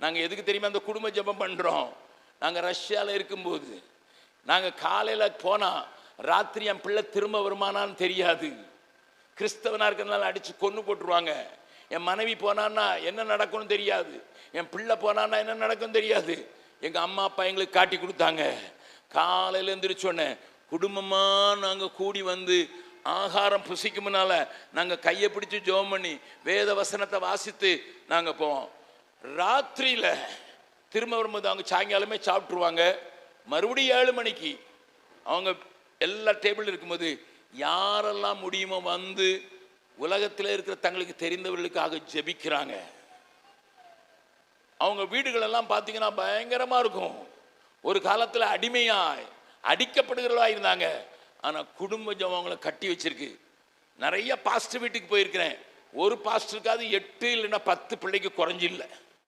நாங்கள் எதுக்கு தெரியுமா அந்த குடும்ப ஜெபம் பண்ணுறோம்? நாங்கள் ரஷ்யாவில் இருக்கும்போது நாங்கள் காலையில் போனால் ராத்திரி என் பிள்ளை திரும்ப வருமானான்னு தெரியாது. கிறிஸ்தவனாக இருக்கிறதுனால அடித்து கொன்று போட்டுருவாங்க. என் மனைவி போனான்னா என்ன நடக்கும்னு தெரியாது. என் பிள்ளை போனான்னா என்ன நடக்கும்னு தெரியாது. எங்கள் அம்மா அப்பா எங்களுக்கு காட்டி கொடுத்தாங்க. காலையில் எழுந்திரிச்சோன்னே குடும்பமாக நாங்கள் கூடி வந்து ஆகாரம் புசிக்கும் முன்னால நாங்கள் கையை பிடிச்சி ஜெபம் பண்ணி வேத வசனத்தை வாசித்து நாங்கள் போவோம். ராத்திரியில் திரும்ப வரும்போது அவங்க சாயங்காலமே சாப்பிட்ருவாங்க. மறுபடியும் 7 மணிக்கு அவங்க எல்லா டேபிள் இருக்கும்போது யாரெல்லாம் முடியுமோ வந்து உலகத்தில் இருக்கிற தங்களுக்கு தெரிந்தவர்களுக்காக ஜெபிக்கிறாங்க. அவங்க வீடுகளெல்லாம் பார்த்தீங்கன்னா பயங்கரமாக இருக்கும். ஒரு காலத்தில் அடிமையாக அடிக்கப்படுகிறவர்களாக இருந்தாங்க. ஆனால் குடும்ப ஜெபம் அவங்கள கட்டி வச்சிருக்கு. நிறைய பாஸ்டர் வீட்டுக்கு போயிருக்கிறேன். ஒரு பாஸ்டருக்காவது 8 இல்லைன்னா 10 பிள்ளைக்கு குறைஞ்சில்லை.